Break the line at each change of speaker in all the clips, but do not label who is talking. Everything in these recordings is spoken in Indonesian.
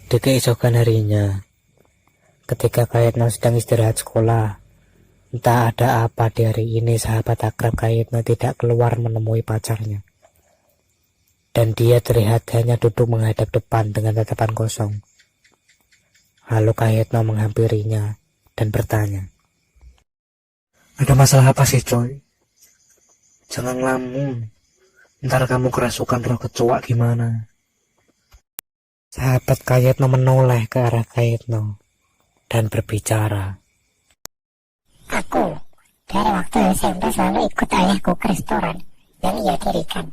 Di keesokan harinya, ketika Kayetno sedang istirahat sekolah, entah ada apa di hari ini sahabat akrab Kayetno tidak keluar menemui pacarnya. Dan dia terlihat hanya duduk menghadap depan dengan tatapan kosong. Lalu Kayetno menghampirinya dan bertanya, "Ada masalah apa sih, coy? Jangan ngelamun, ntar kamu kerasukan roh kecoa gimana?" Sahabat Kayetno menoleh ke arah Kayetno dan berbicara,
Aku dari waktu SMP selalu ikut ayahku ke restoran yang ia dirikan.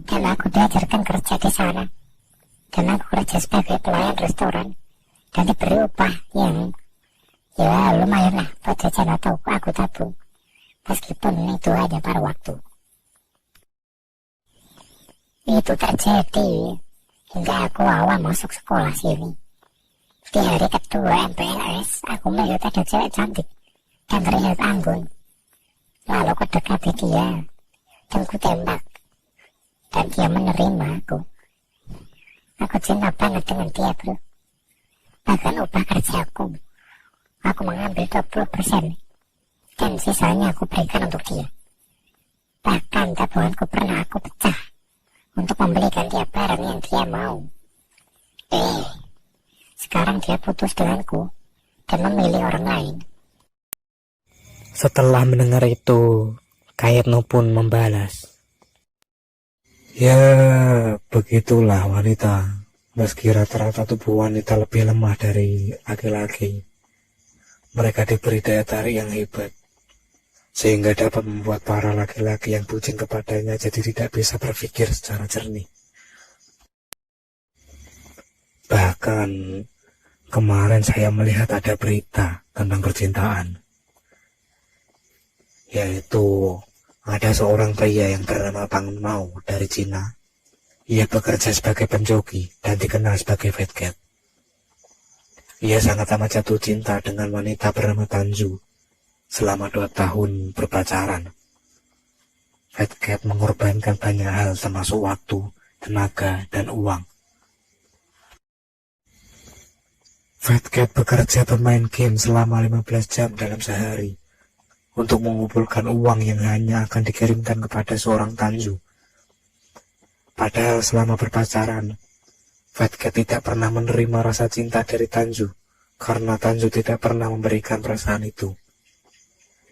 Dan aku diajarkan kerja di sana. Dan aku kerja sebagai pelayan restoran. Dan diberi upah yang ya lumayan lah buat jajan atau aku tabung. Meskipun itu hanya paruh waktu. Itu terjadi hingga aku awal masuk sekolah sini. Di hari kedua MPLS, aku melihat ada cewek cantik dan terlihat anggun. Lalu aku dekati dia dan ku tembak. Dan dia menerima aku. Aku cinta banget dengan dia, bro. Bahkan upah kerjaku, aku mengambil 20%. Dan sisanya aku berikan untuk dia. Bahkan tabunganku pernah aku pecah untuk membelikan dia barang yang dia mau. Sekarang dia putus denganku dan memilih orang lain.
Setelah mendengar itu, Kayetno pun membalas, "Ya, begitulah wanita. Meski rata-rata tubuh wanita lebih lemah dari laki-laki, mereka diberi daya tarik yang hebat, sehingga dapat membuat para laki-laki yang bucin kepadanya jadi tidak bisa berpikir secara jernih. Bahkan, kemarin saya melihat ada berita tentang percintaan, yaitu ada seorang pria yang bernama Pang Mao dari Cina. Ia bekerja sebagai penjoki dan dikenal sebagai Fat Cat. Ia sangat amat jatuh cinta dengan wanita bernama Tanju selama 2 tahun berpacaran. Fat Cat mengorbankan banyak hal termasuk waktu, tenaga, dan uang. Fat Cat bekerja bermain game selama 15 jam dalam sehari untuk mengumpulkan uang yang hanya akan dikirimkan kepada seorang Tanju. Padahal selama berpacaran, Fat Cat tidak pernah menerima rasa cinta dari Tanju, karena Tanju tidak pernah memberikan perasaan itu.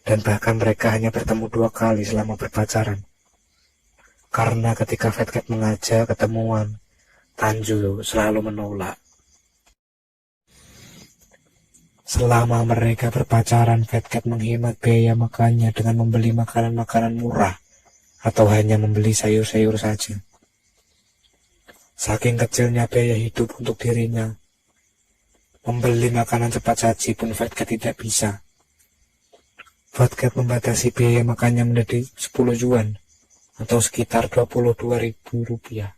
Dan bahkan mereka hanya bertemu 2 kali selama berpacaran. Karena ketika Fat Cat mengajak ketemuan, Tanju selalu menolak. Selama mereka berpacaran, Fat Cat menghemat biaya makannya dengan membeli makanan-makanan murah atau hanya membeli sayur-sayur saja. Saking kecilnya biaya hidup untuk dirinya, membeli makanan cepat saji pun Fat Cat tidak bisa. Fat Cat membatasi biaya makannya menjadi 10 yuan atau sekitar 22.000 rupiah.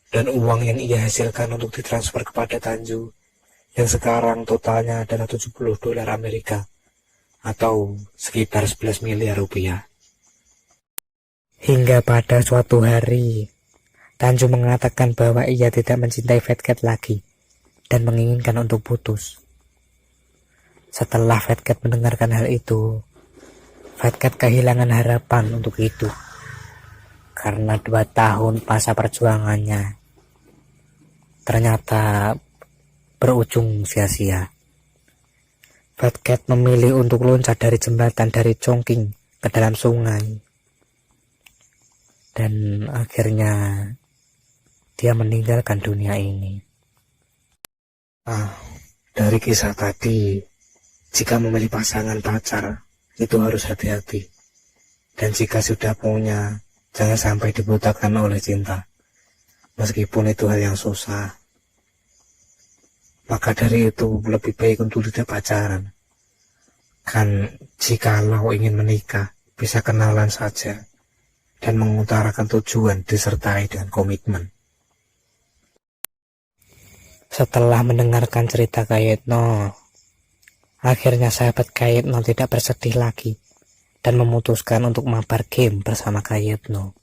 Dan uang yang ia hasilkan untuk ditransfer kepada Tanju, yang sekarang totalnya adalah 70 dolar Amerika atau sekitar 11 miliar rupiah. Hingga pada suatu hari, Tanju mengatakan bahwa ia tidak mencintai Fat Cat lagi dan menginginkan untuk putus. Setelah Fat Cat mendengarkan hal itu, Fat Cat kehilangan harapan untuk hidup karena 2 tahun masa perjuangannya ternyata berujung sia-sia. Fat Cat memilih untuk loncat dari jembatan dari Chongqing ke dalam sungai. Dan akhirnya dia meninggalkan dunia ini. Dari kisah tadi, jika memilih pasangan pacar, itu harus hati-hati. Dan jika sudah punya, jangan sampai dibutakan oleh cinta. Meskipun itu hal yang susah, maka dari itu lebih baik untuk tidak pacaran. Kan jikalau ingin menikah, bisa kenalan saja dan mengutarakan tujuan disertai dengan komitmen. Setelah mendengarkan cerita Kayetno, akhirnya sahabat Kayetno tidak bersedih lagi dan memutuskan untuk mabar game bersama Kayetno.